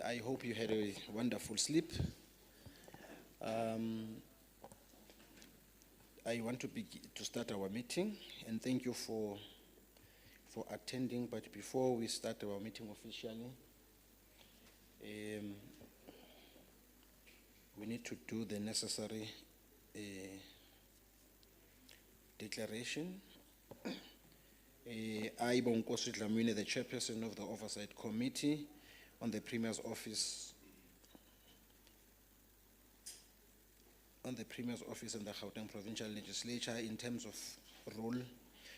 I hope you had a wonderful sleep. I want to start our meeting, and thank you for attending. But before we start our meeting officially, we need to do the necessary declaration. I, Bonkosi Dlamini, the chairperson of the Oversight Committee on the Premier's Office and the Gauteng Provincial Legislature, in terms of Rule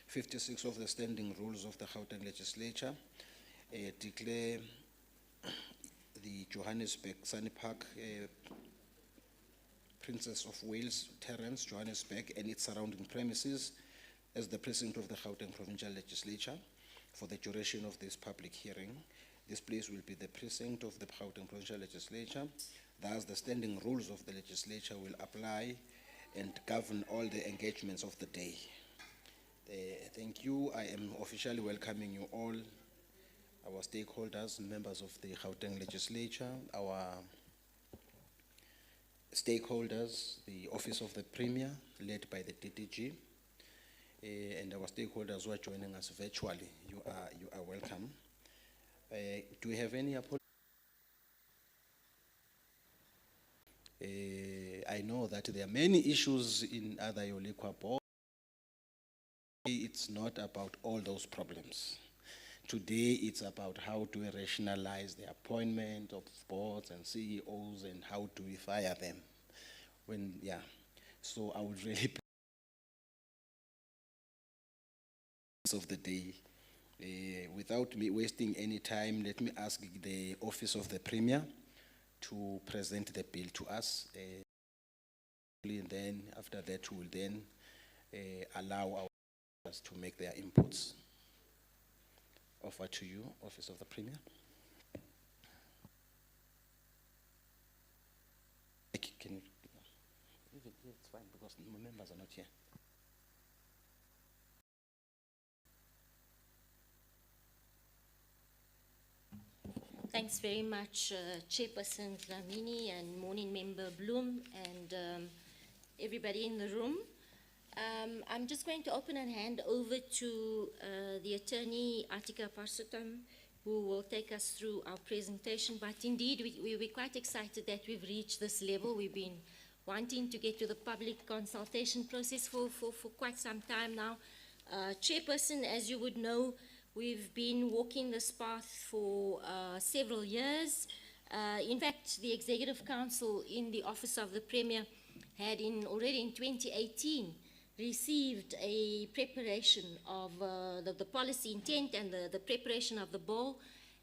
56 of the Standing Rules of the Gauteng Legislature, declare the Johannesburg Sunny Park Princess of Wales Terrace, Johannesburg, and its surrounding premises as the precinct of the Gauteng Provincial Legislature for the duration of this public hearing. This place will be the precinct of the Gauteng Provincial Legislature. Thus, the standing rules of the legislature will apply and govern all the engagements of the day. Thank you. I am officially welcoming you all, our stakeholders, members of the Gauteng Legislature, our stakeholders, the Office of the Premier, led by the DDG, and our stakeholders who are joining us virtually. You are welcome. Do we have any apologies? I know that there are many issues in other Yolikwa boards. It's not about all those problems. Today it's about how do we rationalize the appointment of boards and CEOs and how do we fire them. So I would really of the day. Without me wasting any time, let me ask the Office of the Premier to present the bill to us. And then after that, we will then allow our members to make their inputs. Over to you, Office of the Premier. Can you? It's fine because my members are not here. Thanks very much, Chairperson Dlamini and Morning Member Bloom and everybody in the room. I'm just going to open and hand over to the Attorney Atika Parsutam, who will take us through our presentation. But indeed, we're quite excited that we've reached this level. We've been wanting to get to the public consultation process for quite some time now. Chairperson, as you would know, we've been walking this path for several years. In fact, the Executive Council in the Office of the Premier had already in 2018 received a preparation of the policy intent and the preparation of the bill,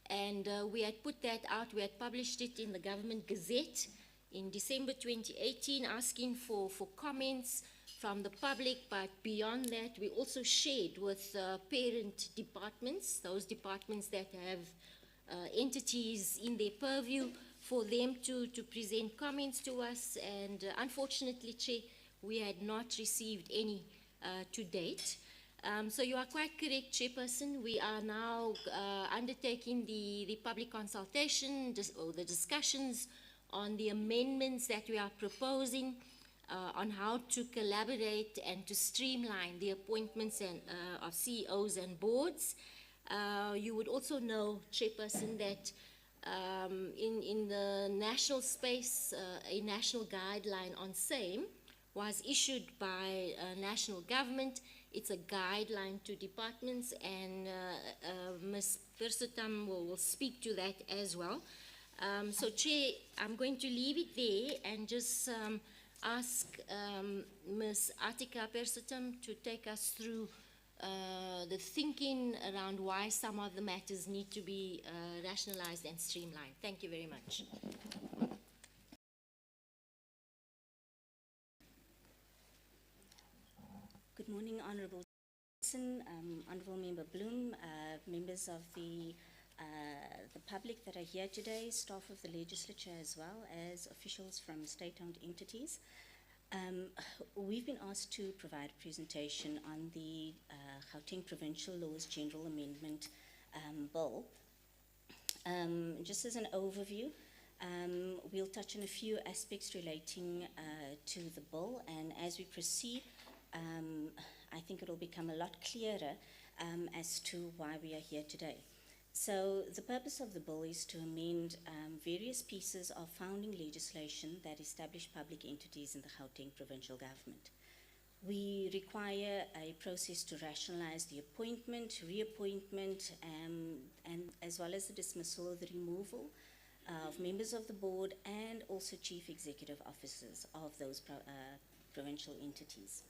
and we had put that out. We had published it in the Government Gazette in December 2018, asking for comments from the public. But beyond that, we also shared with parent departments, those departments that have entities in their purview, for them to present comments to us. And unfortunately, Chair, we had not received any to date. So you are quite correct, Chairperson. We are now undertaking the public consultation, or the discussions on the amendments that we are proposing on how to collaborate and to streamline the appointments of CEOs and boards. You would also know, Chairperson, that in the national space, a national guideline on same was issued by national government. It's a guideline to departments, and Ms. Parsutam will speak to that as well. So, Chair, I'm going to leave it there and just ask Ms. Atika Parsutam to take us through the thinking around why some of the matters need to be rationalized and streamlined. Thank you very much. Good morning, Honourable Chairperson, Honourable Member Bloom, members of the public that are here today, staff of the Legislature, as well as officials from state-owned entities. We've been asked to provide a presentation on the Gauteng Provincial Laws General Amendment Bill. Just as an overview, we'll touch on a few aspects relating to the bill, and as we proceed, I think it'll become a lot clearer as to why we are here today. So the purpose of the bill is to amend various pieces of founding legislation that establish public entities in the Gauteng Provincial Government. We require a process to rationalize the appointment, reappointment, and as well as the dismissal or the removal of members of the board and also chief executive officers of those provincial entities.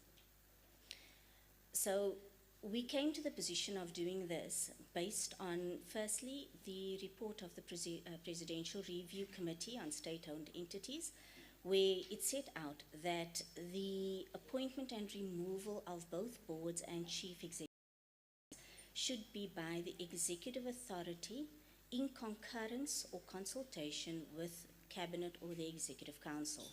So we came to the position of doing this based on, firstly, the report of the Presidential Review Committee on State-Owned Entities, where it set out that the appointment and removal of both boards and chief executives should be by the executive authority in concurrence or consultation with Cabinet or the Executive Council.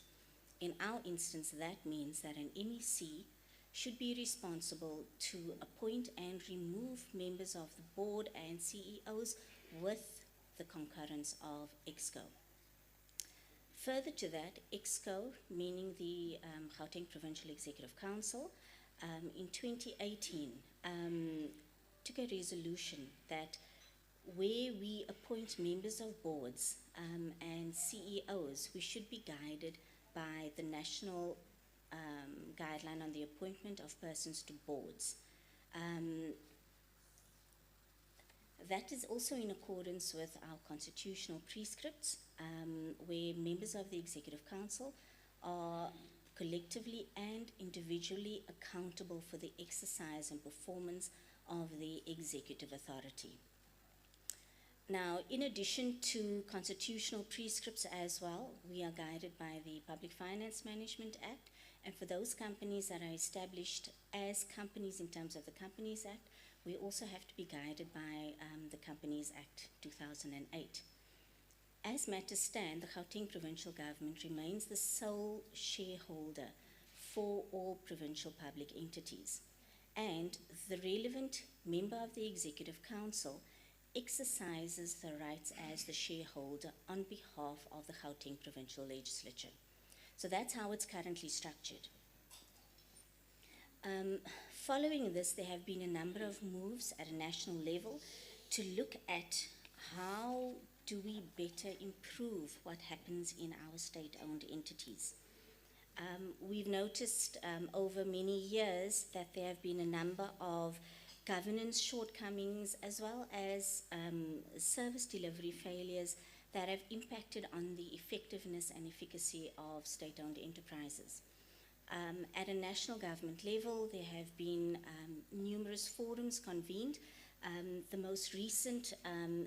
In our instance, that means that an MEC should be responsible to appoint and remove members of the board and CEOs with the concurrence of EXCO. Further to that, EXCO, meaning the Gauteng Provincial Executive Council, in 2018 took a resolution that where we appoint members of boards and CEOs, we should be guided by the national guideline on the appointment of persons to boards. That is also in accordance with our constitutional prescripts, where members of the Executive Council are collectively and individually accountable for the exercise and performance of the executive authority. Now, in addition to constitutional prescripts as well, we are guided by the Public Finance Management Act, and for those companies that are established as companies in terms of the Companies Act, we also have to be guided by the Companies Act 2008. As matters stand, the Gauteng Provincial Government remains the sole shareholder for all provincial public entities, and the relevant member of the Executive Council exercises the rights as the shareholder on behalf of the Gauteng Provincial Legislature. So that's how it's currently structured. Following this, there have been a number of moves at a national level to look at how do we better improve what happens in our state-owned entities. We've noticed over many years that there have been a number of governance shortcomings as well as service delivery failures that have impacted on the effectiveness and efficacy of state-owned enterprises. At a national government level, there have been numerous forums convened. The most recent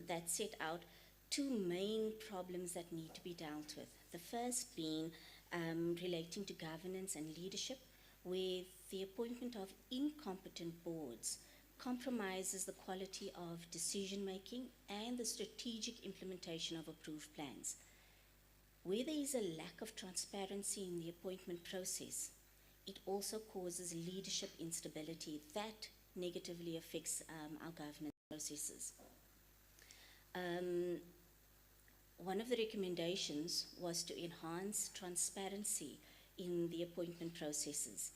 that set out two main problems that need to be dealt with. The first being relating to governance and leadership, where the appointment of incompetent boards compromises the quality of decision-making and the strategic implementation of approved plans. Where there is a lack of transparency in the appointment process, it also causes leadership instability that negatively affects our governance processes. One of the recommendations was to enhance transparency in the appointment processes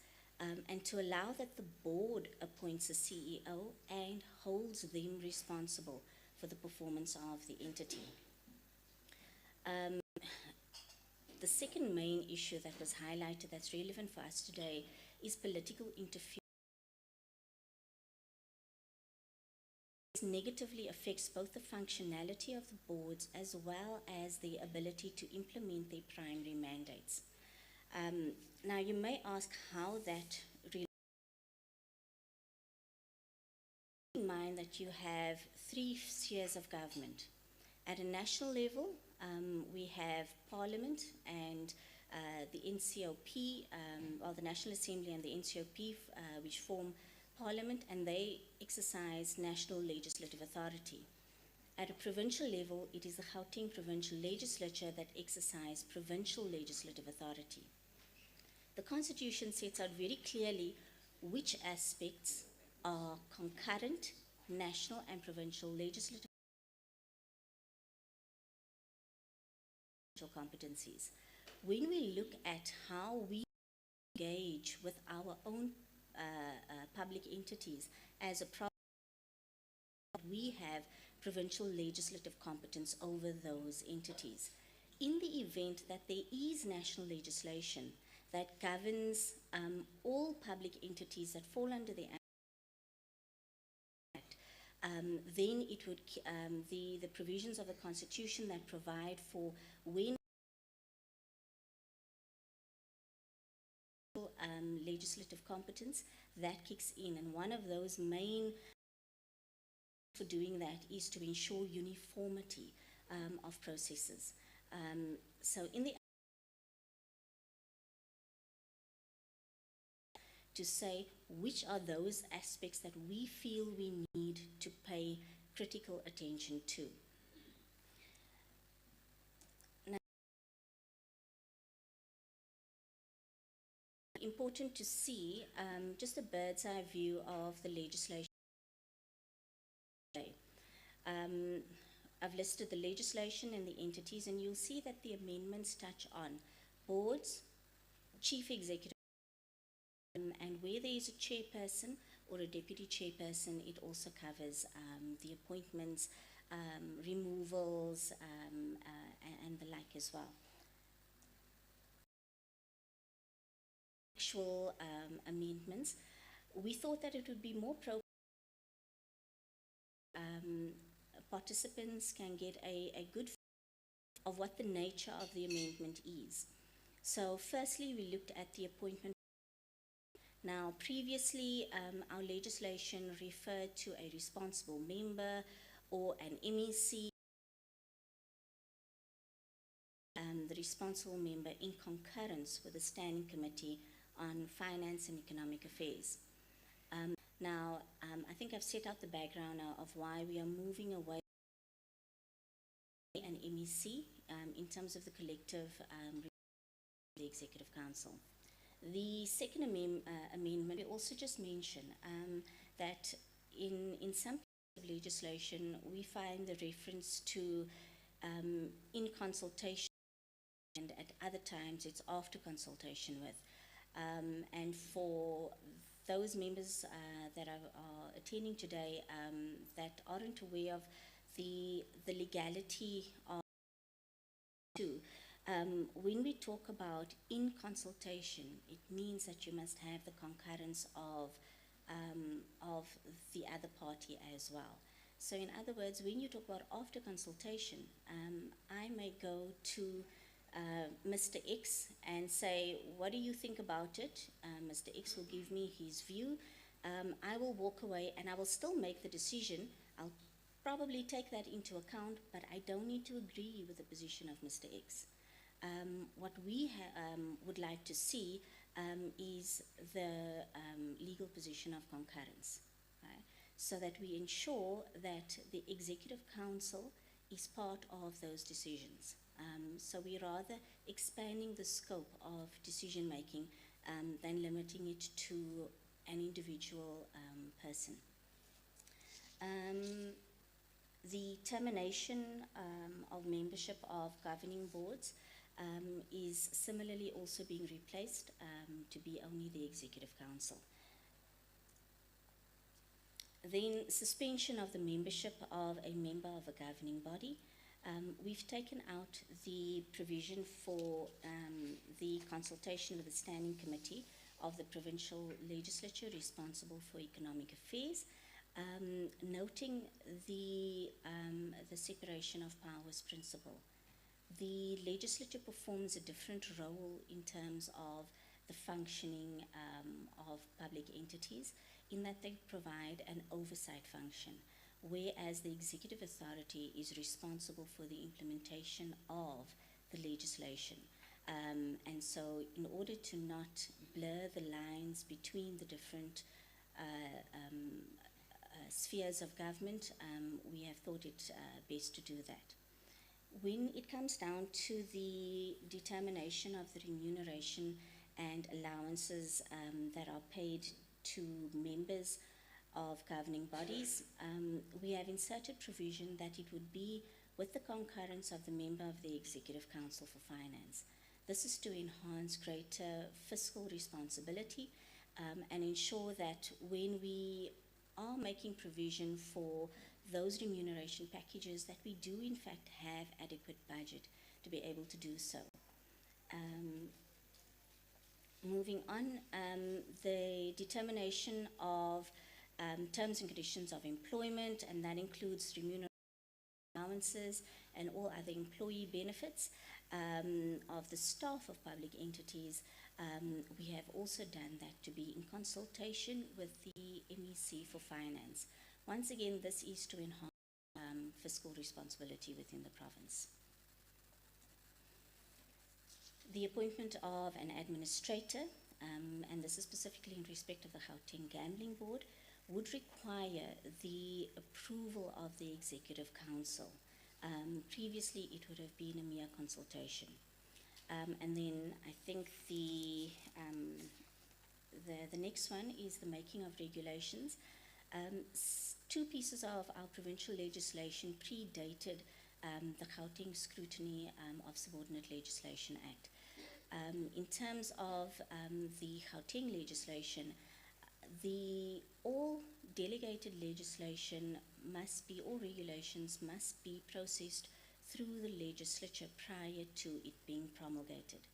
and to allow that the board appoints a CEO and holds them responsible for the performance of the entity. The second main issue that was highlighted that's relevant for us today is political interference. This negatively affects both the functionality of the boards as well as the ability to implement their primary mandates. Now you may ask how that relates. Keep in mind that you have three spheres of government. At a national level, we have Parliament and the NCOP, well, the National Assembly and the NCOP, which form Parliament, and they exercise national legislative authority. At a provincial level, it is the Gauteng Provincial Legislature that exercise provincial legislative authority. The Constitution sets out very clearly which aspects are concurrent national and provincial legislative competencies. When we look at how we engage with our own public entities as a problem, we have provincial legislative competence over those entities. In the event that there is national legislation that governs all public entities that fall under the Act, then it would, the provisions of the Constitution that provide for when legislative competence, that kicks in. And one of those main for doing that is to ensure uniformity of processes. So in the to say which are those aspects that we feel we need to pay critical attention to. Now, important to see just a bird's eye view of the legislation. I've listed the legislation and the entities, and you'll see that the amendments touch on boards, chief executive, and where there is a chairperson or a deputy chairperson, it also covers the appointments, removals, and the like as well. Actual amendments, we thought that it would be more appropriate. Participants can get a good feel of what the nature of the amendment is. So firstly, we looked at the appointment. Now, previously, our legislation referred to a responsible member or an MEC, the responsible member in concurrence with the Standing Committee on Finance and Economic Affairs. Now, I think I've set out the background now of why we are moving away from an MEC in terms of the collective the Executive Council. The second amendment, we also just mention that in some legislation, we find the reference to in consultation, and at other times it's after consultation with. And for those members that are attending today that aren't aware of the legality of when we talk about in consultation, it means that you must have the concurrence of the other party as well. So in other words, when you talk about after consultation, I may go to Mr. X and say, what do you think about it? Mr. X will give me his view. I will walk away and I will still make the decision. I'll probably take that into account, but I don't need to agree with the position of Mr. X. What we would like to see is the legal position of concurrence, right? So that we ensure that the Executive Council is part of those decisions. So we're rather expanding the scope of decision making than limiting it to an individual person. The termination of membership of governing boards is similarly also being replaced to be only the Executive Council. Then suspension of the membership of a member of a governing body. We've taken out the provision for the consultation with the Standing Committee of the Provincial Legislature responsible for economic affairs, noting the separation of powers principle. The legislature performs a different role in terms of the functioning of public entities, in that they provide an oversight function, whereas the executive authority is responsible for the implementation of the legislation. And so in order to not blur the lines between the different spheres of government, we have thought it best to do that. When it comes down to the determination of the remuneration and allowances that are paid to members of governing bodies, we have inserted provision that it would be with the concurrence of the member of the Executive Council for Finance. This is to enhance greater fiscal responsibility and ensure that when we are making provision for those remuneration packages, that we do in fact have adequate budget to be able to do so. Moving on, the determination of terms and conditions of employment, and that includes remuneration allowances and all other employee benefits of the staff of public entities. We have also done that to be in consultation with the MEC for Finance. Once again, this is to enhance fiscal responsibility within the province. The appointment of an administrator, and this is specifically in respect of the Gauteng Gambling Board, would require the approval of the Executive Council. Previously, it would have been a mere consultation. And then I think the next one is the making of regulations. Two pieces of our provincial legislation predated the Gauteng Scrutiny of Subordinate Legislation Act. In terms of the Gauteng legislation, all delegated legislation must be, all regulations must be processed through the legislature prior to it being promulgated.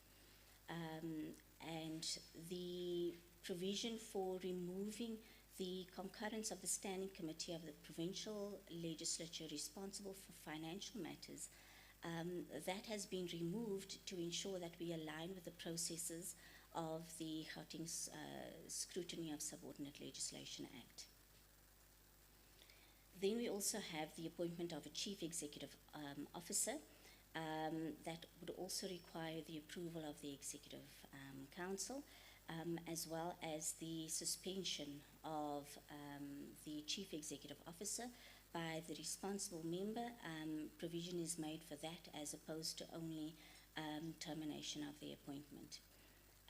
And the provision for removing the concurrence of the Standing Committee of the Provincial Legislature responsible for financial matters, that has been removed to ensure that we align with the processes of the Gauteng Scrutiny of Subordinate Legislation Act. Then we also have the appointment of a Chief Executive Officer that would also require the approval of the Executive Council, as well as the suspension of the Chief Executive Officer by the responsible member. Provision is made for that as opposed to only termination of the appointment.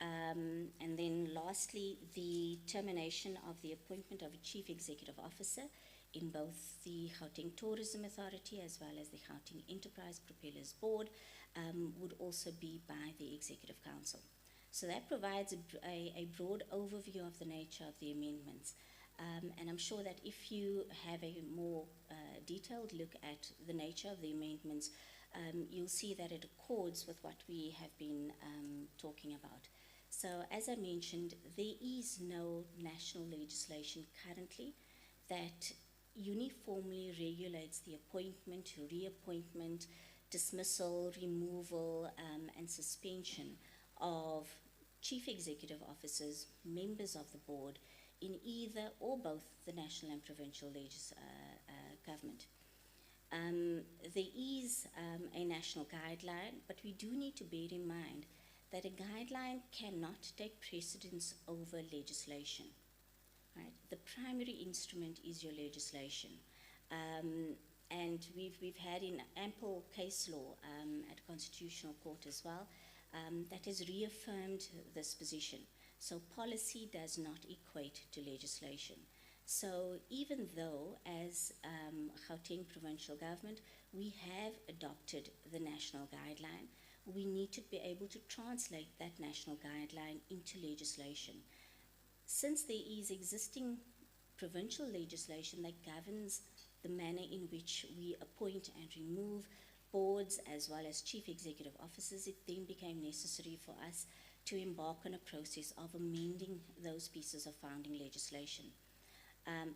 And then lastly, the termination of the appointment of a Chief Executive Officer in both the Gauteng Tourism Authority as well as the Gauteng Enterprise Propellers Board would also be by the Executive Council. So that provides a broad overview of the nature of the amendments. And I'm sure that if you have a more detailed look at the nature of the amendments, you'll see that it accords with what we have been talking about. So as I mentioned, there is no national legislation currently that uniformly regulates the appointment, reappointment, dismissal, removal, and suspension of chief executive officers, members of the board, in either or both the national and provincial government. There is a national guideline, but we do need to bear in mind that a guideline cannot take precedence over legislation. Right? The primary instrument is your legislation. And we've had in ample case law at Constitutional Court as well that has reaffirmed this position. So policy does not equate to legislation. So even though as Gauteng Provincial Government, we have adopted the national guideline, we need to be able to translate that national guideline into legislation. Since there is existing provincial legislation that governs the manner in which we appoint and remove boards as well as chief executive officers, it then became necessary for us to embark on a process of amending those pieces of founding legislation.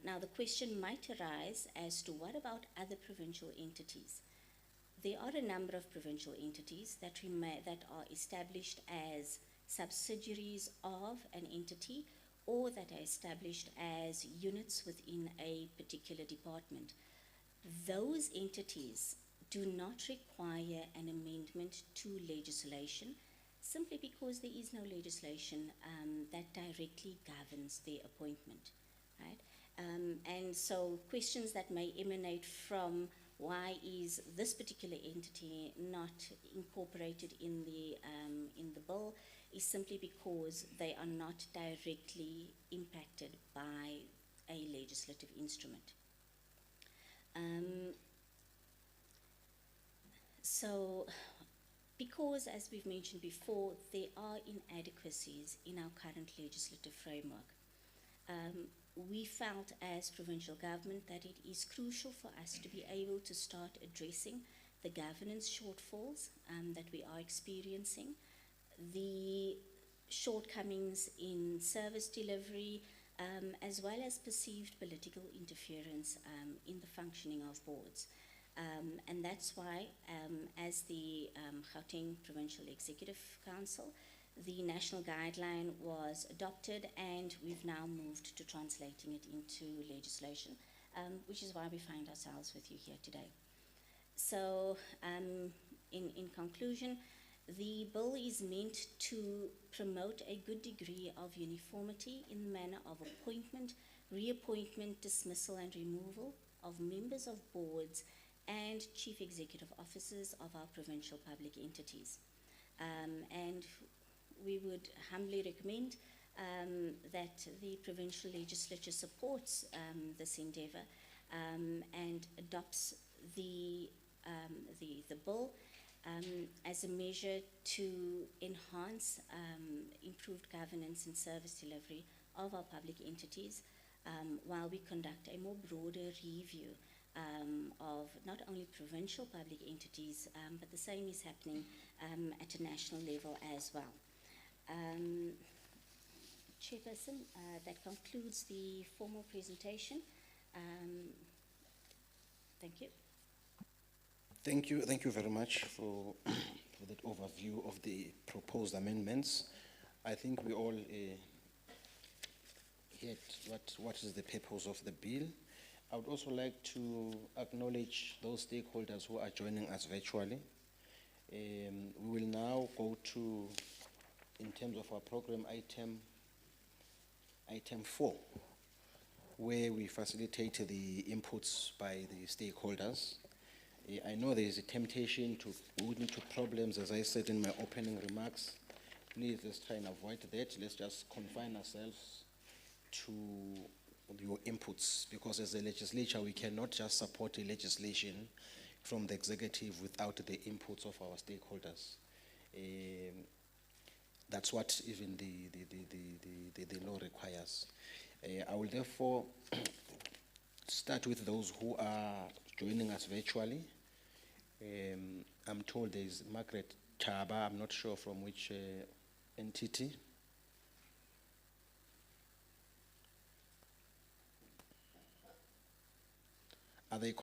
Now the question might arise as to what about other provincial entities? There are a number of provincial entities that are established as subsidiaries of an entity or that are established as units within a particular department. Those entities do not require an amendment to legislation simply because there is no legislation that directly governs their appointment, right? And so questions that may emanate from why is this particular entity not incorporated in the bill is simply because they are not directly impacted by a legislative instrument. So, because, as we've mentioned before, there are inadequacies in our current legislative framework, we felt as provincial government that it is crucial for us to be able to start addressing the governance shortfalls that we are experiencing, the shortcomings in service delivery, as well as perceived political interference in the functioning of boards. And that's why, as the Gauteng Provincial Executive Council, the national guideline was adopted, and we've now moved to translating it into legislation, which is why we find ourselves with you here today. So, in conclusion, the bill is meant to promote a good degree of uniformity in the manner of appointment, reappointment, dismissal, and removal of members of boards and chief executive officers of our provincial public entities. And we would humbly recommend that the provincial legislature supports this endeavour and adopts the bill as a measure to enhance improved governance and service delivery of our public entities while we conduct a more broader review of not only provincial public entities, but the same is happening at a national level as well. Chairperson, that concludes the formal presentation. Thank you. Thank you very much for that overview of the proposed amendments. I think we all heard what is the purpose of the bill. I would also like to acknowledge those stakeholders who are joining us virtually. We will now go to, in terms of our program, item 4, where we facilitate the inputs by the stakeholders. I know there is a temptation to go into problems, as I said in my opening remarks. Please, let's try and avoid that. Let's just confine ourselves to your inputs, because as a legislature, we cannot just support a legislation from the executive without the inputs of our stakeholders. That's what even the law requires. I will therefore start with those who are joining us virtually. I'm told there is Margaret Chaba. I'm not sure from which entity. Are they?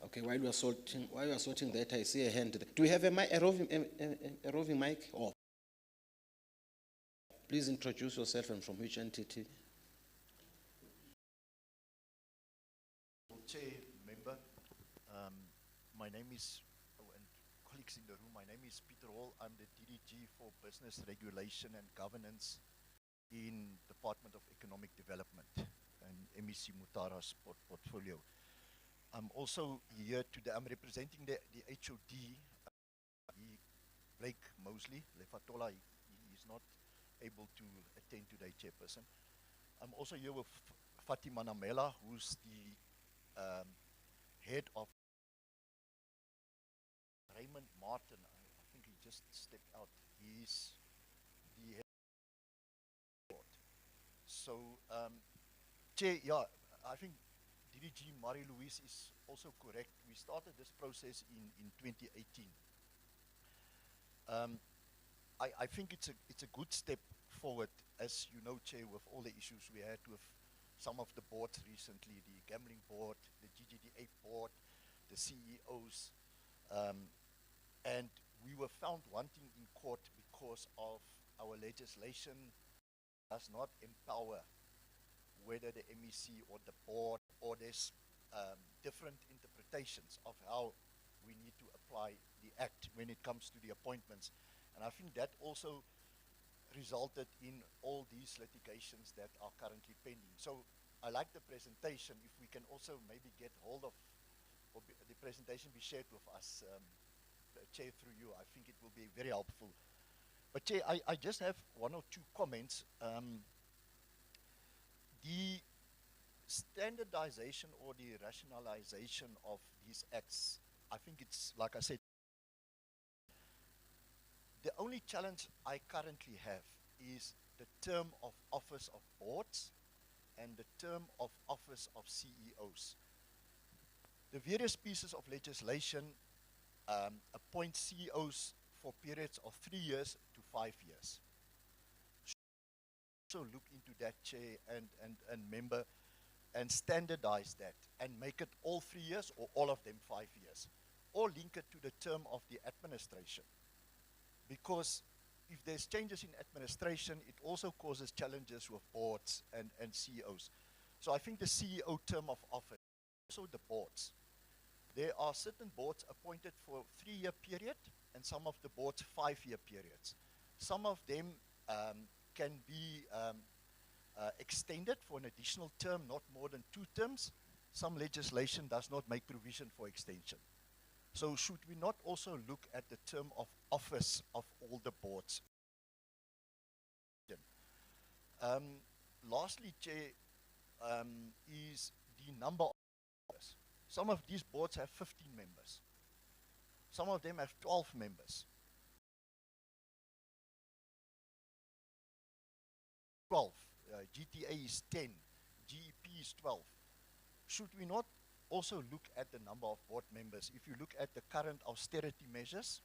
Okay, while we are sorting that, I see a hand. Do we have a roving mic? Oh. Please introduce yourself and from which entity. Chair, member, my name is, and colleagues in the room, my name is Peter Hall. I'm the DDG for Business Regulation and Governance in Department of Economic Development and MEC Mutara's portfolio. I'm also here today, I'm representing the HOD, Blake Mosley, Lefatola, he is not able to attend today, Chairperson. I'm also here with Fatima Namela, who's the head of Raymond Martin. I think he just stepped out. He's the head of the board. So, Chair, yeah, I think DDG Marie-Louise is also correct. We started this process in 2018. I think it's a good step forward, as you know, Chair, with all the issues we had with some of the boards recently, the gambling board, the GGDA board, the CEOs, and we were found wanting in court because of our legislation does not empower whether the MEC or the board, or there's different interpretations of how we need to apply the act when it comes to the appointments. And I think that also resulted in all these litigations that are currently pending. So I like the presentation. If we can also maybe get hold of, or the presentation be shared with us, Chair, through you, I think it will be very helpful. But Chair, I just have one or two comments. The standardization or the rationalization of these acts, I think it's, like I said, the only challenge I currently have is the term of office of boards and the term of office of CEOs. The various pieces of legislation appoint CEOs for periods of 3 years to 5 years. So look into that, Chair and member, and standardize that and make it all 3 years or all of them 5 years, or link it to the term of the administration. Because if there's changes in administration, it also causes challenges with boards and CEOs. So I think the CEO term of office, also the boards. There are certain boards appointed for a 3-year period and some of the boards 5-year periods. Some of them can be extended for an additional term, not more than 2 terms. Some legislation does not make provision for extension. So should we not also look at the term of office of all the boards? Lastly, Chair, is the number of members. Some of these boards have 15 members. Some of them have 12 members. 12. GTA is 10. GEP is 12. Should we not also look at the number of board members? If you look at the current austerity measures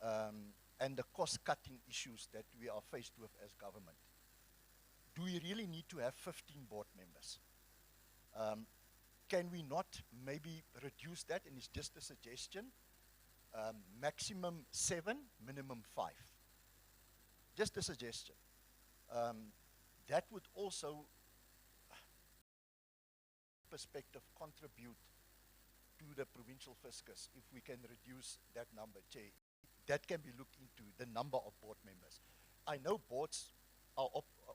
and the cost-cutting issues that we are faced with as government, do we really need to have 15 board members? Can we not maybe reduce that? And it's just a suggestion. Maximum 7, minimum 5. Just a suggestion. That would also perspective contribute to the provincial fiscus if we can reduce that number, Chair. That can be looked into, the number of board members. I know boards are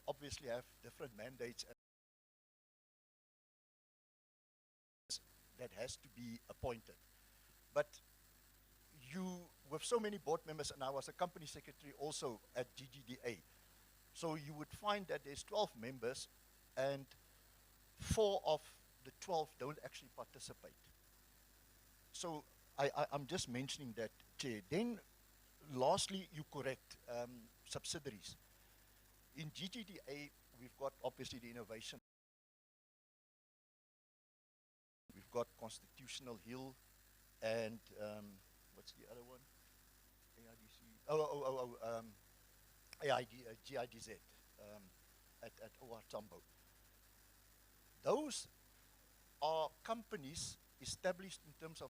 obviously have different mandates and that has to be appointed. But you, with so many board members, and I was a company secretary also at GGDA, so you would find that there's 12 members and 4 of the 12 don't actually participate. So I'm just mentioning that, Chair. Then lastly, you correct subsidiaries. In GGDA, we've got obviously the innovation. We've got Constitutional Hill and what's the other one? AIDC. GIDZ at OR Tambo. Those are companies established in terms of,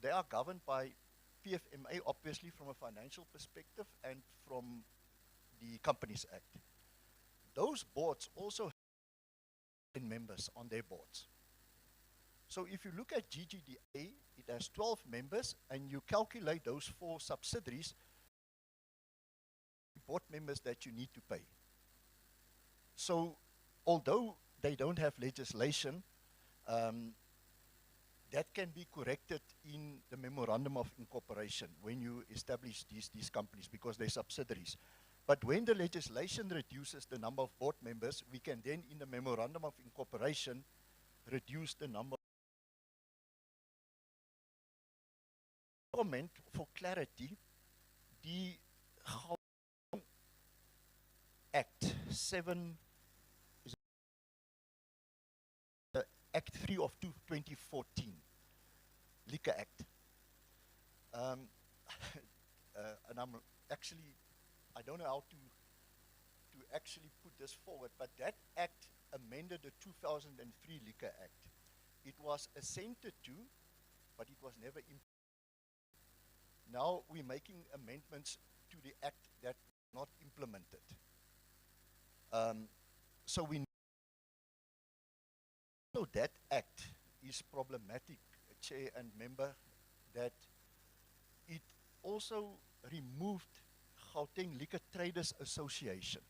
they are governed by PFMA, obviously from a financial perspective and from the Companies Act. Those boards also have members on their boards. So if you look at GGDA, it has 12 members, and you calculate those 4 subsidiaries, board members that you need to pay. So although they don't have legislation, that can be corrected in the Memorandum of Incorporation when you establish these companies because they're subsidiaries. But when the legislation reduces the number of board members, we can then in the Memorandum of Incorporation reduce the number. Comment for clarity, the Gauteng Act 7, Act 3 of 2014, Liquor Act. And I'm actually, I don't know how to actually put this forward, but that act amended the 2003 Liquor Act. It was assented to, but it was never implemented. Now we're making amendments to the act that was not implemented. So we know that act is problematic, Chair and Member, that it also removed Gauteng Liquor Traders Association,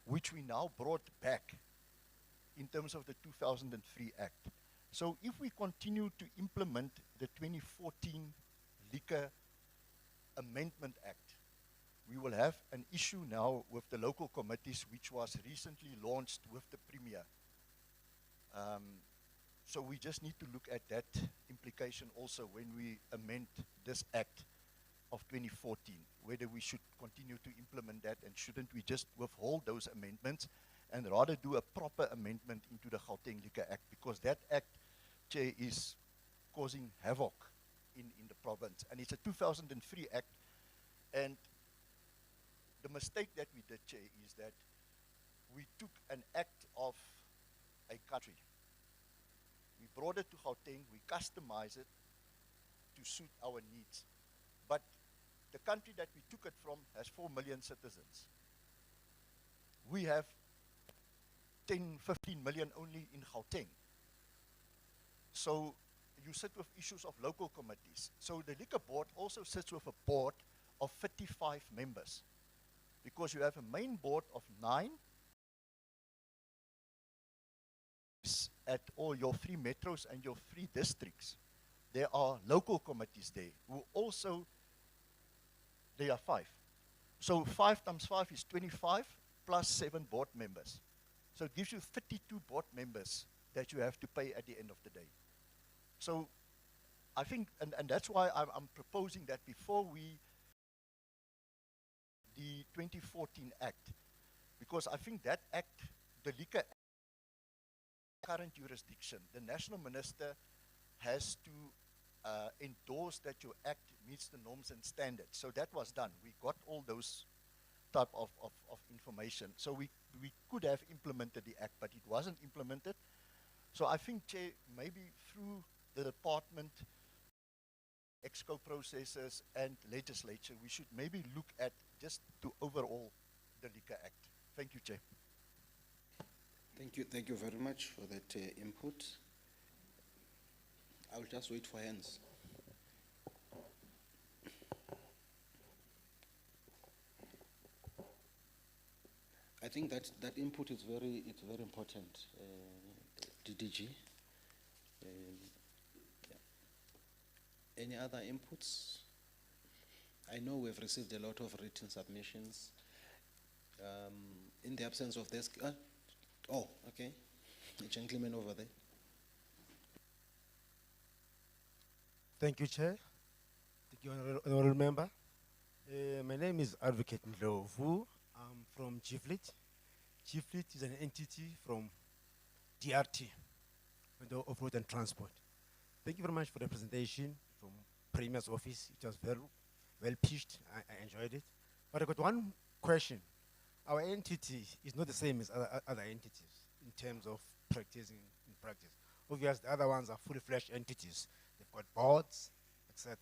which we now brought back in terms of the 2003 Act. So if we continue to implement the 2014 Liquor Amendment Act, we will have an issue now with the local committees, which was recently launched with the Premier. So we just need to look at that implication also when we amend this Act of 2014, whether we should continue to implement that and shouldn't we just withhold those amendments and rather do a proper amendment into the Gauteng Liquor Act, because that Act, Chair, is causing havoc in the province. And it's a 2003 Act, and the mistake that we did, Chair, is that we took an act of a country. We brought it to Gauteng, we customized it to suit our needs. But the country that we took it from has 4 million citizens. We have 10, 15 million only in Gauteng. So you sit with issues of local committees. So the liquor board also sits with a board of 55 members, because you have a main board of 9 at all your 3 metros and your 3 districts. There are local committees there who also, they are 5. So 5 times 5 is 25 plus 7 board members. So it gives you 32 board members that you have to pay at the end of the day. So I think, and that's why I'm proposing that before we, the 2014 Act, because I think that Act, the Liquor Act, current jurisdiction, the National Minister has to endorse that your Act meets the norms and standards. So that was done. We got all those type of information. So we could have implemented the Act, but it wasn't implemented. So I think, Chair, maybe through the department, exco processes and legislature, we should maybe look at just to overall the Liquor Act. Thank you, Chair. Thank you very much for that input. I will just wait for hands. I think that input is very important, DDG. Yeah. Any other inputs? I know we've received a lot of written submissions. In the absence of this, oh, okay. The gentleman over there. Thank you, Chair. Thank you, Honorable Member. My name is Advocate Ndlovu. I'm from GFleet. GFleet is an entity from DRT, Window of Road and Transport. Thank you very much for the presentation from Premier's office. It was very well pitched. I enjoyed it. But I got one question. Our entity is not the same as other entities in terms of practicing in practice. Obviously, the other ones are fully fledged entities. They've got boards, etc.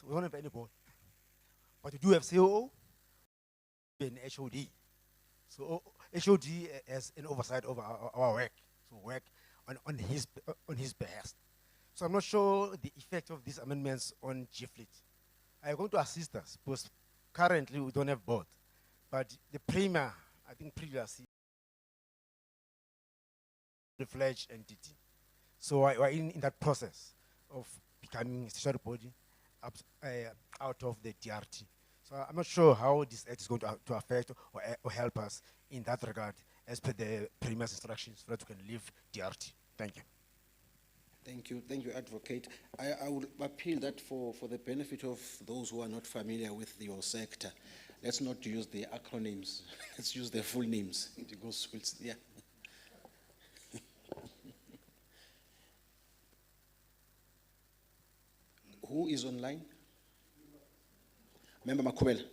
We don't have any board. But we do have COO and HOD. So HOD has an oversight over our work. So work on his behest. So I'm not sure the effect of these amendments on GFleet. I'm going to assist us because currently we don't have board. But the Premier, I think previously, the fledged entity. So we're in that process of becoming a statutory body out of the DRT. So I'm not sure how this act is going to affect or help us in that regard as per the Premier's instructions so that we can leave DRT. Thank you. Thank you, Advocate. I would appeal that for the benefit of those who are not familiar with your sector, let's not use the acronyms. Let's use their full names. It goes, yeah. Who is online? Member Makubela.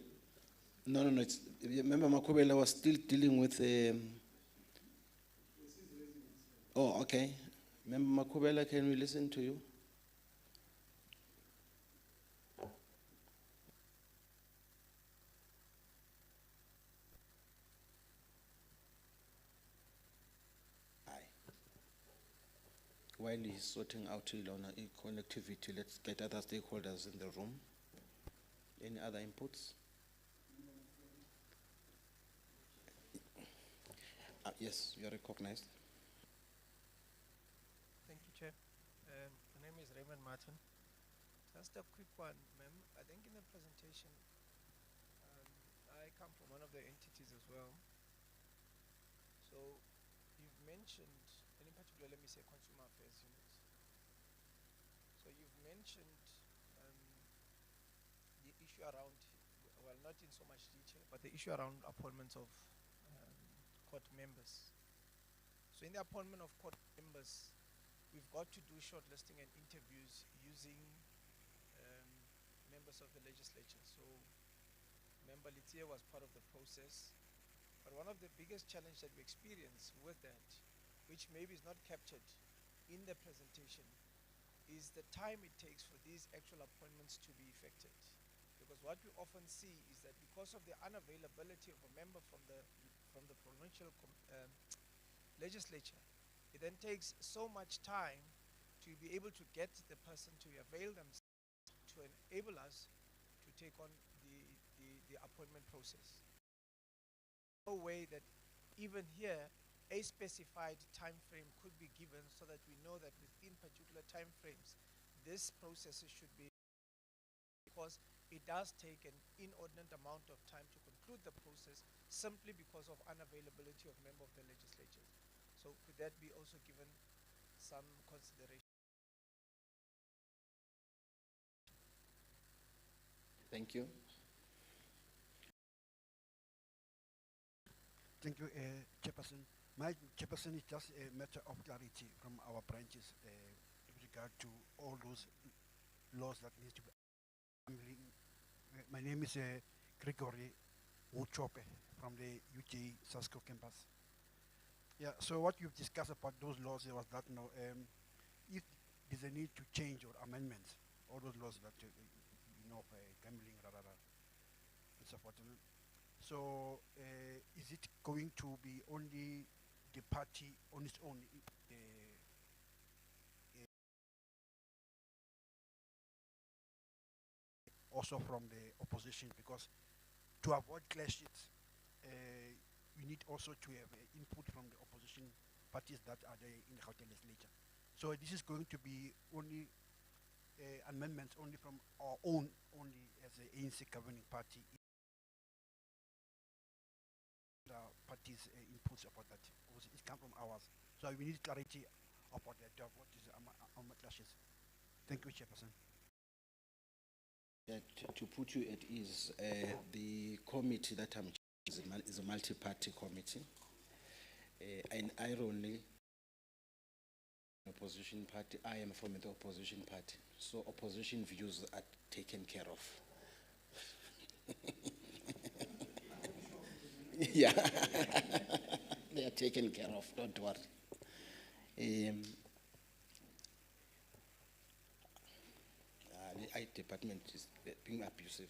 No. It's Member Makubela was still dealing with. Oh, okay. Member Makubela, can we listen to you? While he's sorting out connectivity, let's get other stakeholders in the room. Any other inputs? Yes, you are recognized. Thank you, Chair. My name is Raymond Martin. Just a quick one, ma'am. I think in the presentation, come from one of the entities as well. So you've mentioned, and in particular, let me say Consumer Affairs Unit. So you've mentioned the issue around, well, not in so much detail, but the issue around appointments of court members. So in the appointment of court members, we've got to do shortlisting and interviews using members of the legislature. So Member Litia was part of the process. But one of the biggest challenges that we experience with that, which maybe is not captured in the presentation, is the time it takes for these actual appointments to be effected. Because what we often see is that because of the unavailability of a member from the provincial legislature, it then takes so much time to be able to get the person to avail themselves to enable us to take on the appointment process. No way that even here a specified time frame could be given so that we know that within particular time frames this process should be, because it does take an inordinate amount of time to conclude the process simply because of unavailability of member of the legislature. So could that be also given some consideration? Thank you. Thank you, Chairperson. My Chairperson is just a matter of clarity from our branches with regard to all those laws that need to be. My name is Gregory Uchope from the UJ Sasco campus. Yeah, so what you've discussed about those laws was that if there's a need to change or amendments, all those laws that gambling, and so forth. So is it going to be only the party on its own? Also from the opposition, because to avoid clashes, we need also to have input from the opposition parties that are there in the Gauteng Legislature. So this is going to be only amendments only from our own, only as the ANC governing party. The parties' inputs about that. Obviously, it comes from ours. So we need clarity about that, what is clashes. Thank you, Chairperson. To put you at ease, the committee that I'm chairing is a multi-party committee. And ironically, opposition party, I am from the opposition party. So opposition views are taken care of. Yeah, they are taken care of, don't worry. The IT department is being abusive.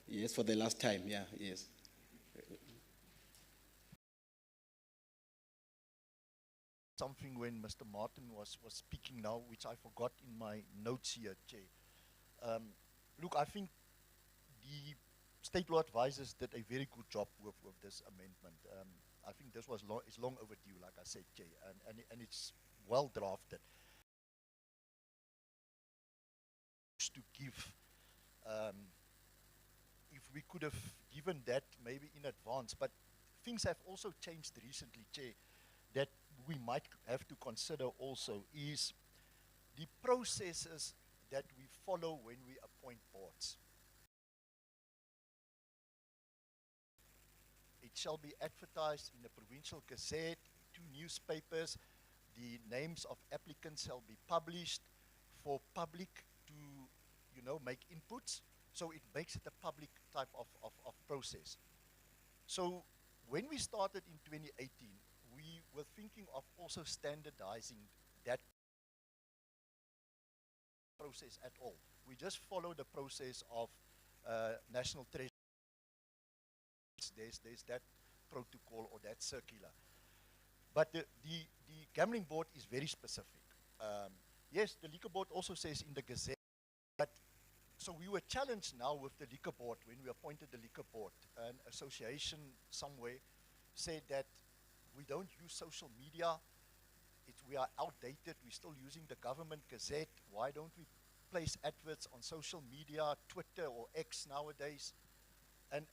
Yes, for the last time, yeah, yes. Something when Mr. Martin was speaking now, which I forgot in my notes here, Chair. Look, I think the state law advisors did a very good job with this amendment. I think this was is long overdue, like I said, Chair, and it's well drafted. To give, if we could have given that maybe in advance, but things have also changed recently, Chair, that we might have to consider also is the processes that we follow when we appoint boards. It shall be advertised in the Provincial Gazette, 2 newspapers. The names of applicants shall be published for public to, make inputs. So it makes it a public type of process. So when we started in 2018, we were thinking of also standardizing that process at all. We just follow the process of National Treasury. There's that protocol or that circular. But the gambling board is very specific. Yes, the liquor board also says in the Gazette, but so we were challenged now with the liquor board when we appointed the liquor board. An association somewhere said that we don't use social media. We are outdated. We're still using the government Gazette. Why don't we place adverts on social media, Twitter or X nowadays? And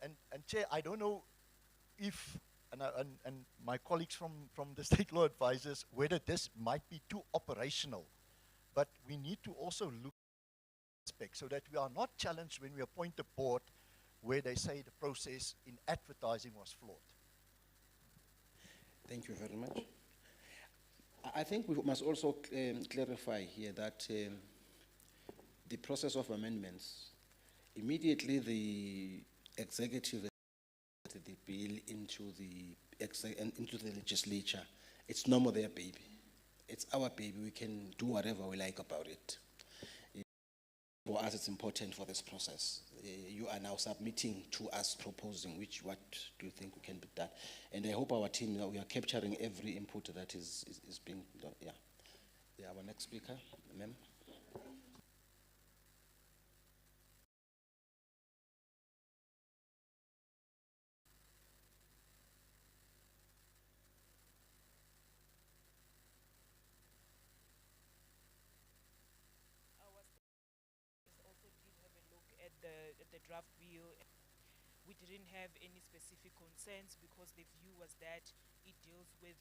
Chair, I don't know if, and my colleagues from the state law advisors, whether this might be too operational, but we need to also look at aspects so that we are not challenged when we appoint a board where they say the process in advertising was flawed. Thank you very much. I think we must also clarify here that the process of amendments, immediately the executive the bill into the legislature, it's no more their baby. It's our baby. We can do whatever we like about it. For us, it's important for this process. You are now submitting to us, proposing what do you think can be done. And I hope our team, we are capturing every input that is being done. Yeah. Our next speaker, ma'am. At the draft bill. We didn't have any specific concerns because the view was that it deals with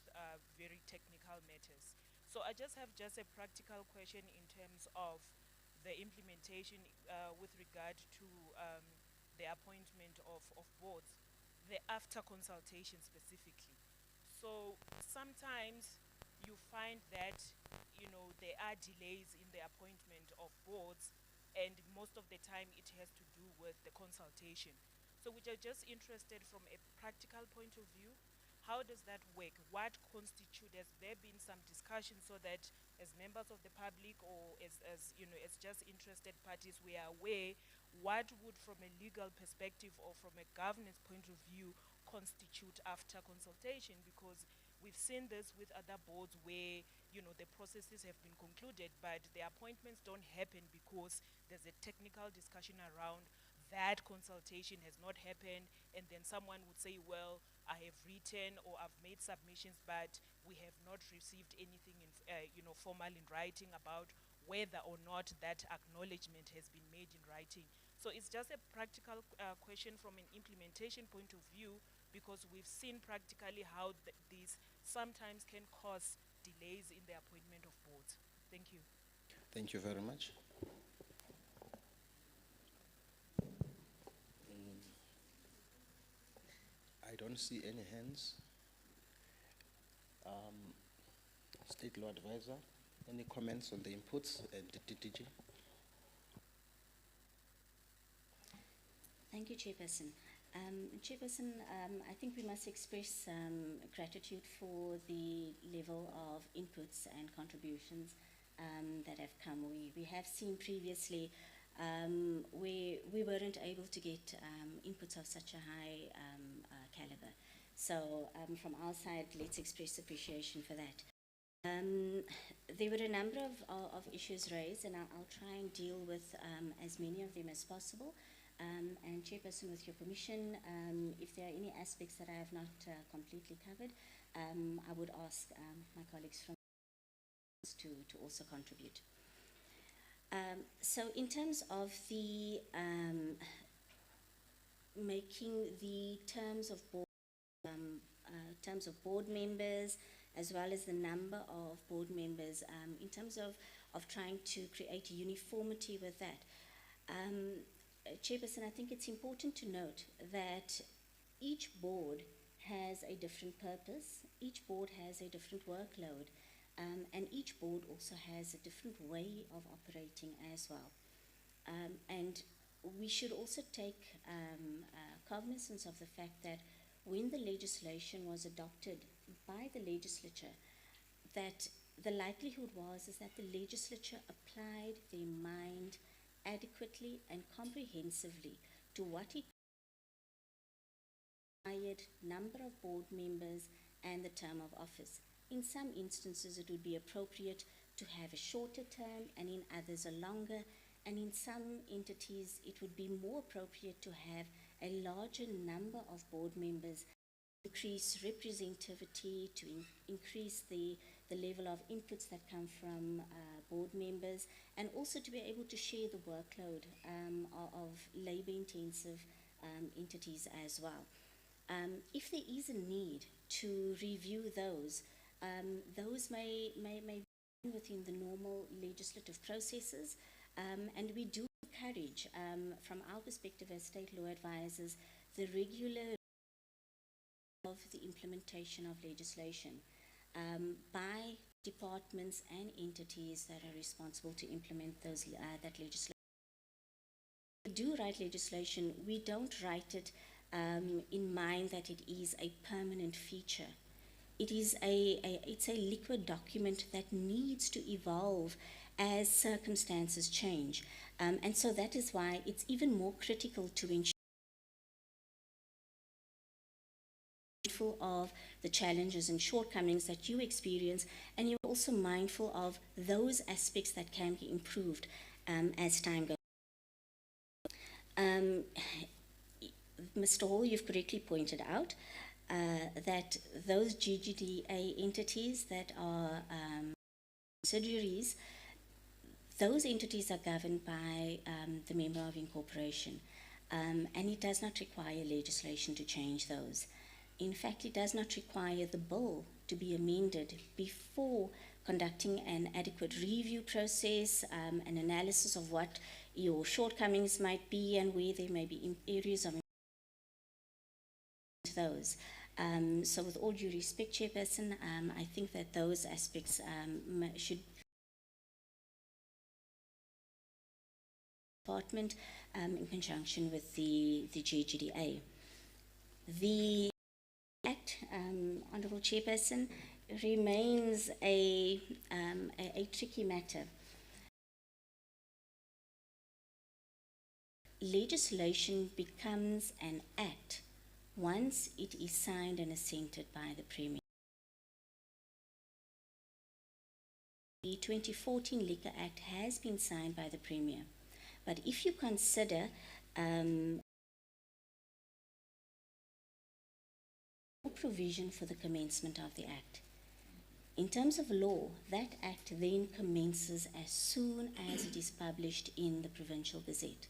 very technical matters. So I just have a practical question in terms of the implementation with regard to the appointment of boards, the after consultation specifically. So sometimes you find that, you know, there are delays in the appointment of boards, and most of the time it has to do with the consultation. So we are just interested from a practical point of view, how does that work? What constitutes, has there been some discussion so that as members of the public or as you know, as just interested parties, we are aware what would from a legal perspective or from a governance point of view constitute after consultation? Because we've seen this with other boards where, you know, the processes have been concluded, but the appointments don't happen because there's a technical discussion around that consultation has not happened, and then someone would say, well, I have written or I've made submissions, but we have not received anything in, you know, formal in writing about whether or not that acknowledgement has been made in writing. So it's just a practical question from an implementation point of view, because we've seen practically how these sometimes can cause delays in the appointment of boards. Thank you. Thank you very much. I don't see any hands. State Law Advisor, any comments on the inputs and the DTG? Thank you, Chairperson. Chairperson, I think we must express gratitude for the level of inputs and contributions that have come. We have seen previously we weren't able to get inputs of such a high caliber. So from our side, let's express appreciation for that. There were a number of issues raised, and I'll try and deal with as many of them as possible. And Chairperson, with your permission, if there are any aspects that I have not completely covered, I would ask my colleagues from to also contribute. So in terms of the making the terms of board members, as well as the number of board members, in terms of trying to create uniformity with that. Chairperson, I think it's important to note that each board has a different purpose, each board has a different workload, and each board also has a different way of operating as well. And we should also take cognizance of the fact that when the legislation was adopted by the legislature, that the likelihood was is that the legislature applied their mind adequately and comprehensively to what it required, number of board members, and the term of office. In some instances, it would be appropriate to have a shorter term, and in others a longer, and in some entities it would be more appropriate to have a larger number of board members, increase representativity, to increase the level of inputs that come from board members, and also to be able to share the workload of labor-intensive entities as well. If there is a need to review those may be within the normal legislative processes, and we do encourage, from our perspective as state law advisors, the regular of the implementation of legislation by departments and entities that are responsible to implement those that legislation. We do write legislation, we don't write it in mind that it is a permanent feature. It is it's a liquid document that needs to evolve as circumstances change. And so that is why it's even more critical to ensure of the challenges and shortcomings that you experience, and you're also mindful of those aspects that can be improved as time goes on. Mr. Hall, you've correctly pointed out that those GGDA entities that are subsidiaries, those entities are governed by the member of incorporation, and it does not require legislation to change those. In fact, it does not require the bill to be amended before conducting an adequate review process, an analysis of what your shortcomings might be and where there may be areas of those. So with all due respect, Chairperson, I think that those aspects should department in conjunction with the GGDA. The Act, Honourable Chairperson, remains a tricky matter. Legislation becomes an act once it is signed and assented by the Premier. The 2014 Liquor Act has been signed by the Premier, but if you consider provision for the commencement of the Act. In terms of law, that Act then commences as soon as it is published in the Provincial Gazette.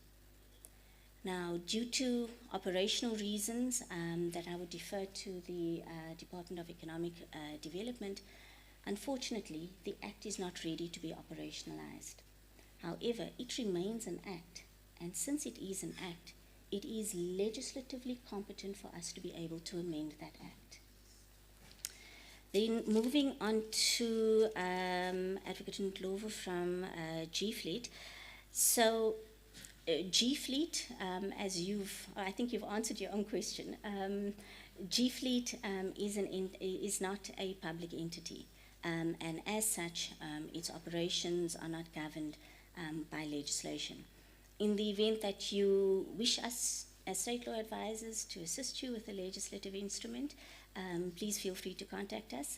Now, due to operational reasons that I would defer to the Department of Economic Development, unfortunately, the Act is not ready to be operationalized. However, it remains an Act, and since it is an Act, it is legislatively competent for us to be able to amend that Act. Then moving on to Advocate Ndlovu from G-Fleet. So G-Fleet, I think you've answered your own question. G-Fleet is not a public entity, and as such, its operations are not governed by legislation. In the event that you wish us as state law advisors to assist you with a legislative instrument, please feel free to contact us.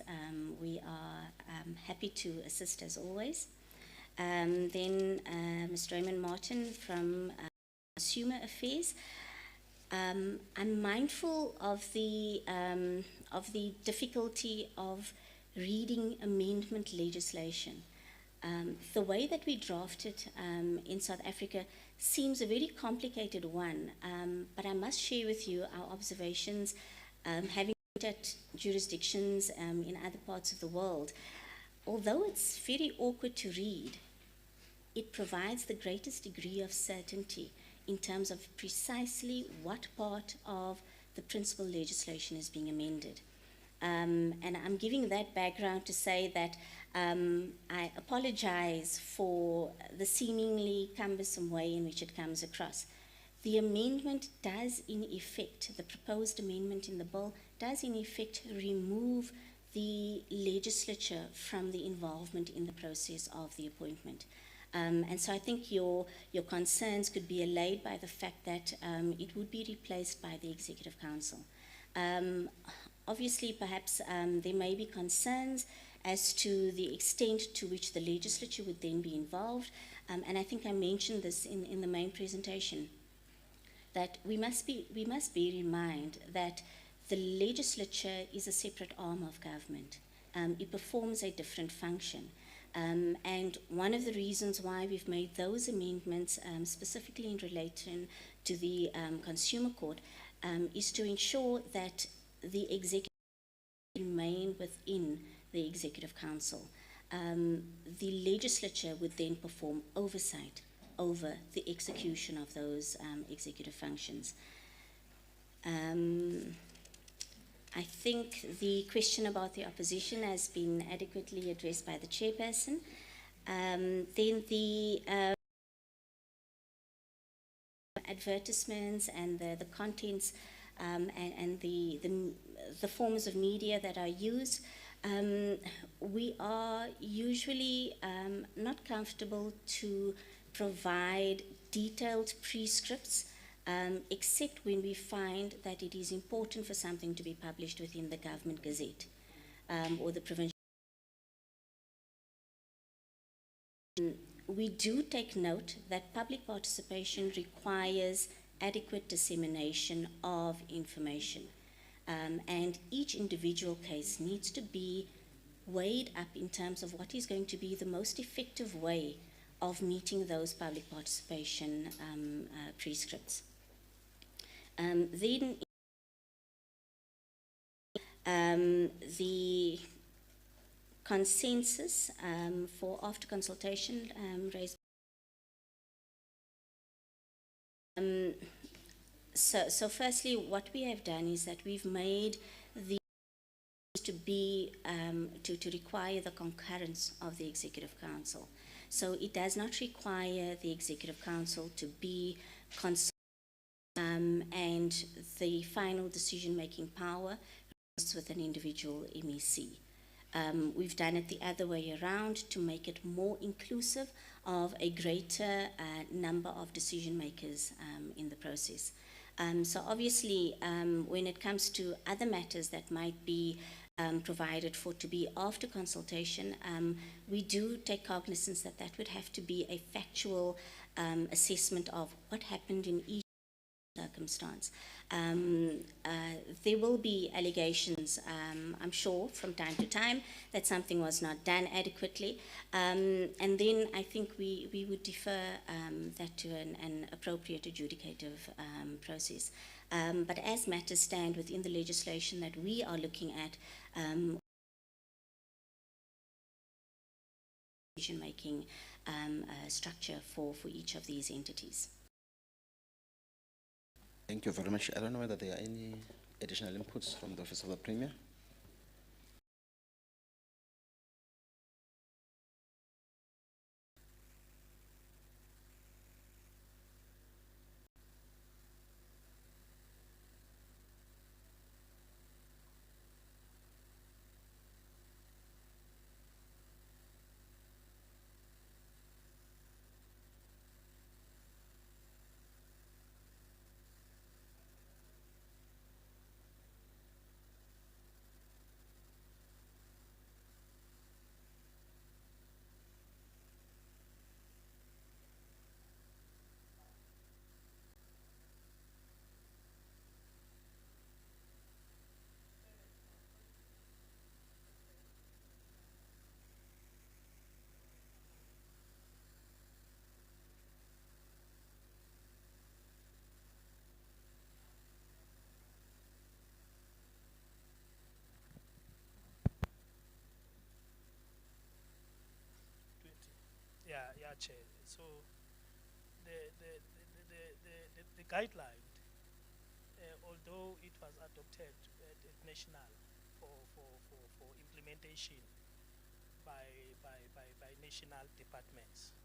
We are happy to assist as always. Then Mr. Raymond Martin from Consumer Affairs. I'm mindful of the difficulty of reading amendment legislation. The way that we draft it in South Africa seems a very complicated one, but I must share with you our observations, having looked at jurisdictions in other parts of the world. Although it's very awkward to read, it provides the greatest degree of certainty in terms of precisely what part of the principal legislation is being amended. And I'm giving that background to say that I apologize for the seemingly cumbersome way in which it comes across. The amendment does in effect, the proposed amendment in the bill does in effect remove the legislature from the involvement in the process of the appointment. And so I think your concerns could be allayed by the fact that it would be replaced by the Executive Council. Obviously, perhaps there may be concerns as to the extent to which the legislature would then be involved. And I think I mentioned this in the main presentation, that we must bear in mind that the legislature is a separate arm of government. It performs a different function. And one of the reasons why we've made those amendments specifically in relation to the Consumer Court is to ensure that the executive remain within the Executive Council. The Legislature would then perform oversight over the execution of those executive functions. I think the question about the opposition has been adequately addressed by the chairperson. Then the advertisements and the contents and the forms of media that are used, we are usually not comfortable to provide detailed prescripts, except when we find that it is important for something to be published within the Government Gazette or the provincial. We do take note that public participation requires adequate dissemination of information, and each individual case needs to be weighed up in terms of what is going to be the most effective way of meeting those public participation prescripts. Then the consensus for after consultation raised. So firstly, what we have done is that we've made the to be to require the concurrence of the Executive Council. So it does not require the Executive Council to be consulted, and the final decision-making power rests with an individual MEC. We've done it the other way around to make it more inclusive of a greater number of decision makers in the process. So obviously, when it comes to other matters that might be provided for to be after consultation, we do take cognizance that that would have to be a factual assessment of what happened in each circumstance. There will be allegations, I'm sure, from time to time that something was not done adequately, and then I think we would defer that to an appropriate adjudicative process. But as matters stand within the legislation that we are looking at, decision-making structure for each of these entities. Thank you very much. I don't know whether there are any additional inputs from the Office of the Premier. Yeah, Chair. So the guideline, although it was adopted at national for implementation by national departments,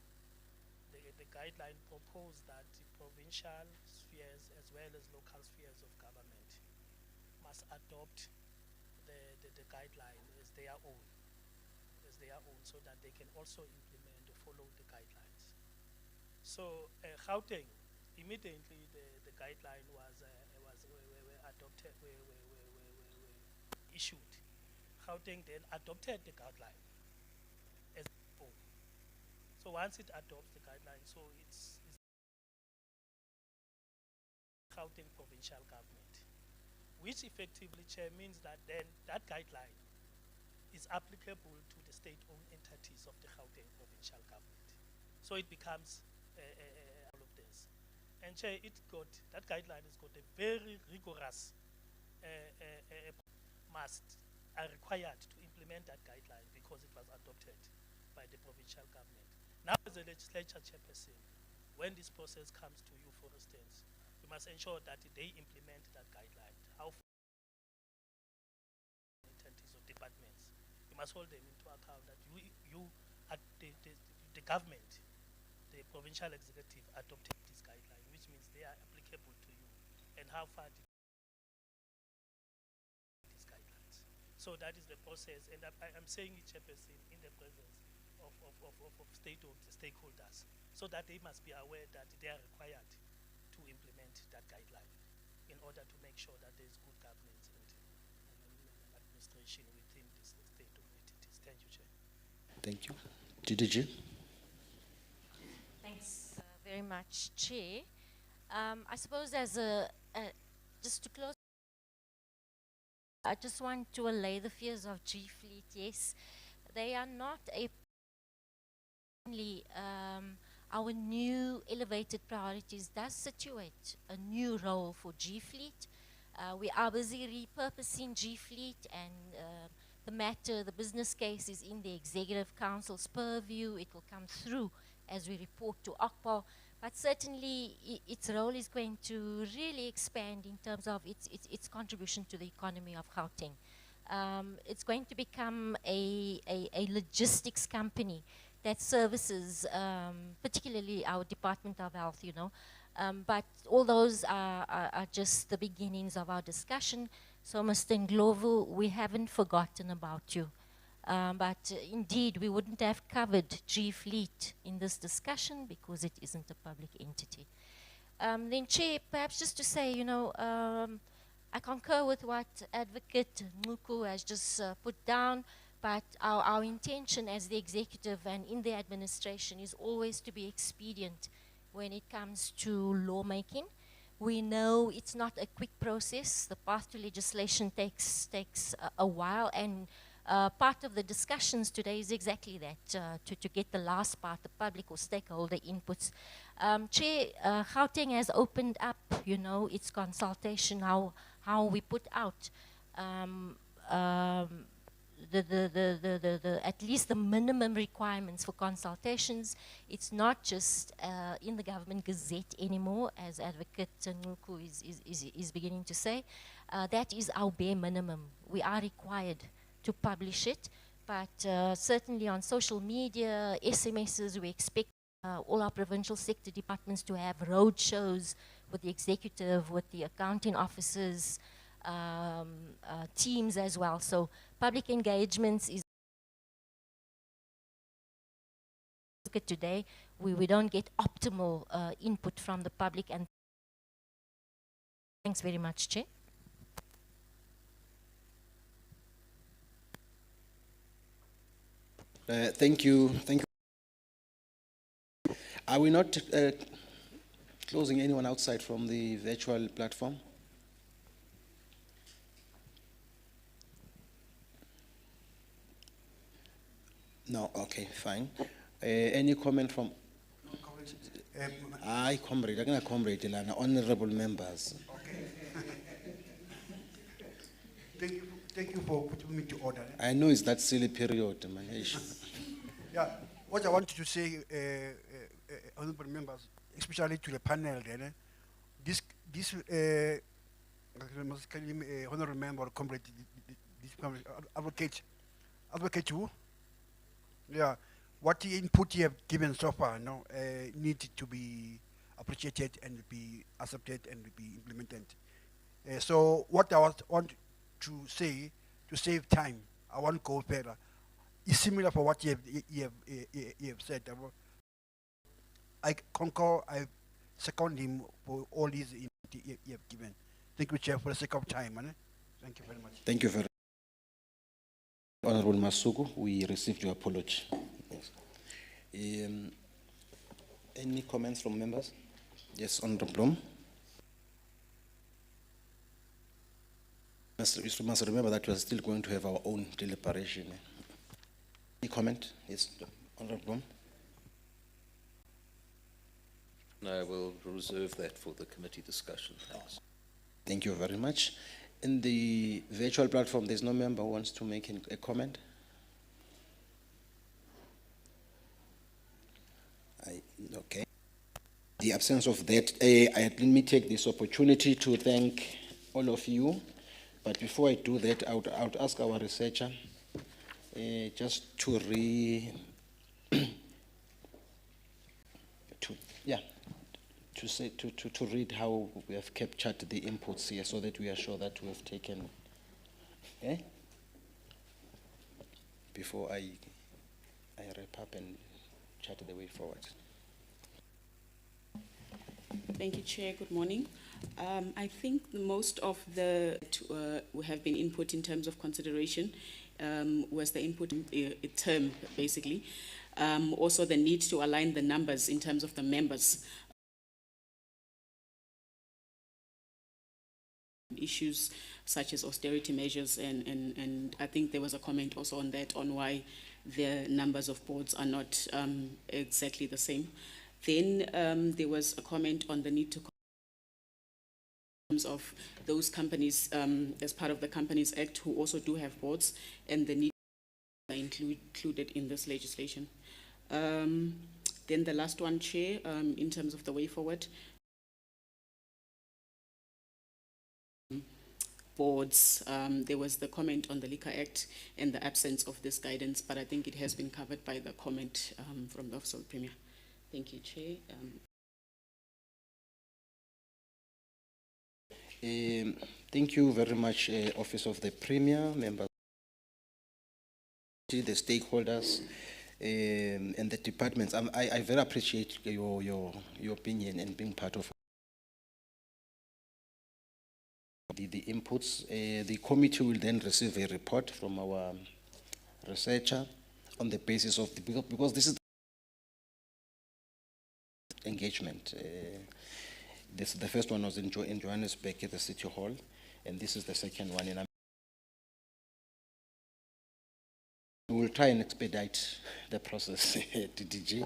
the guideline proposed that the provincial spheres as well as local spheres of government must adopt the guideline as their own, so that they can also implement or follow the guidelines. So Gauteng, immediately the guideline was adopted, were issued. Gauteng then adopted the guideline as its own. So once it adopts the guideline, so it's Gauteng Provincial Government, which effectively, Chair, means that then that guideline is applicable to the state-owned entities of the Gauteng Provincial Government. So it becomes all of this. And Chair, that guideline has got a very rigorous are required to implement that guideline because it was adopted by the provincial government. Now, as a legislature chairperson, when this process comes to you, for instance, you must ensure that they implement that guideline. How entities of departments, you must hold them into account that you at the government, the provincial executive adopted this guideline, which means they are applicable to you, and how far these guidelines. So that is the process, and I'm saying it, Chairperson, in the presence of stakeholders, so that they must be aware that they are required to implement that guideline in order to make sure that there is good governance and administration within this state of entities. Thank you, Chair. Thank you. GDG. Thanks very much, Chair. I suppose just to close, I just want to allay the fears of G Fleet. Yes, they are not our new elevated priorities does situate a new role for G Fleet. We are busy repurposing G Fleet, and the business case is in the Executive Council's purview. It will come through as we report to OCPOL, but certainly its role is going to really expand in terms of its contribution to the economy of Gauteng. It's going to become a logistics company that services particularly our Department of Health, you know. But all those are just the beginnings of our discussion. So, Mr. Ndlovu, we haven't forgotten about you. But indeed, we wouldn't have covered G Fleet in this discussion because it isn't a public entity. Then, Chair, perhaps just to say, you know, I concur with what Advocate Muku has just put down, but our intention as the executive and in the administration is always to be expedient when it comes to lawmaking. We know it's not a quick process. The path to legislation takes a while, and part of the discussions today is exactly that, to get the last part, the public or stakeholder inputs. Chair, Gauteng has opened up, you know, its consultation, how we put out at least the minimum requirements for consultations. It's not just in the government gazette anymore, as Advocate Nuku is beginning to say. That is our bare minimum. We are required to publish it, but certainly on social media, SMSs, we expect all our provincial sector departments to have road shows with the executive, with the accounting officers, teams as well. So public engagements is today. We don't get optimal input from the public, and thanks very much, Chair. Thank you. Are we not closing anyone outside from the virtual platform? No, okay, fine. Any comment from? No comment. Aye, comrade, I'm going to comrade, Ilana, honorable members. Okay. Thank you for putting me to order. I know it's that silly period, man. Yeah, what I wanted to say, honorable members, especially to the panel, this honorable member, comrade, advocate who? Yeah, what the input you have given so far, need to be appreciated and be accepted and be implemented. So what I want to say, to save time, I want to go further. It's similar for what you have said. I concur, I second him for all these input you have given. Thank you, Chair, for the sake of time. Thank you very much. Thank you very much. Honorable Masuku, we received your apology. Yes. Any comments from members? Yes, Honorable Blom. You must remember that we are still going to have our own deliberation. Any comment? Yes, Honorable Blom. No, we'll reserve that for the committee discussion. Thanks. Thank you very much. In the virtual platform, there's no member who wants to make a comment? Okay. The absence of that, let me take this opportunity to thank all of you. But before I do that, I would ask our researcher just to to read how we have captured the inputs here, so that we are sure that we have taken. Before I wrap up and chat the way forward. Thank you, Chair. Good morning. I think most of the have been input in terms of consideration was the input term, basically. Also, the need to align the numbers in terms of the members. Issues such as austerity measures, and I think there was a comment also on that, on why the numbers of boards are not exactly the same. Then there was a comment on the need to of those companies as part of the Companies Act who also do have boards, and the need are included in this legislation. Then the last one, Chair, in terms of the way forward, boards, there was the comment on the Liquor Act and the absence of this guidance, but I think it has been covered by the comment from the Office of the Premier. Thank you, Chair. Thank you very much, Office of the Premier, members, the stakeholders, and the departments. I very appreciate your opinion and being part of the inputs. The committee will then receive a report from our researcher on the basis of because this is engagement. The first one was in Johannesburg at the City Hall, and this is the second one. And we will try and expedite the process at DG.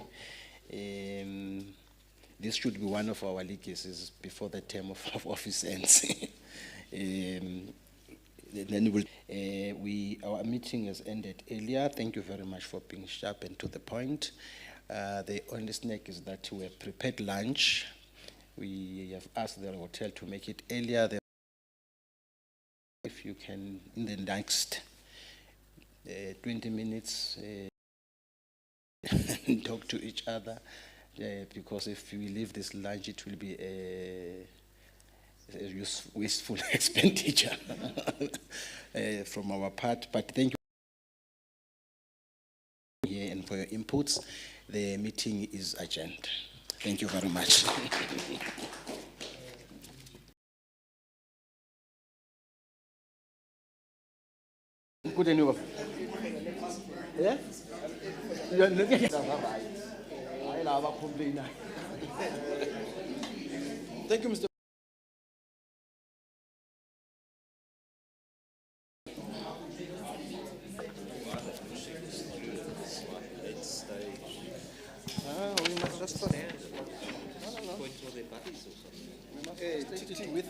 This should be one of our legacies before the term of office ends. Then our meeting has ended earlier. Thank you very much for being sharp and to the point. The only snag is that we have prepared lunch. We have asked the hotel to make it earlier. If you can, in the next 20 minutes, talk to each other, because if we leave this lunch, it will be a wasteful expenditure from our part. But thank you here and for your inputs. The meeting is adjourned. Thank you very much. Good anyway. Yeah? You're looking at Thank you, Mr. We must just with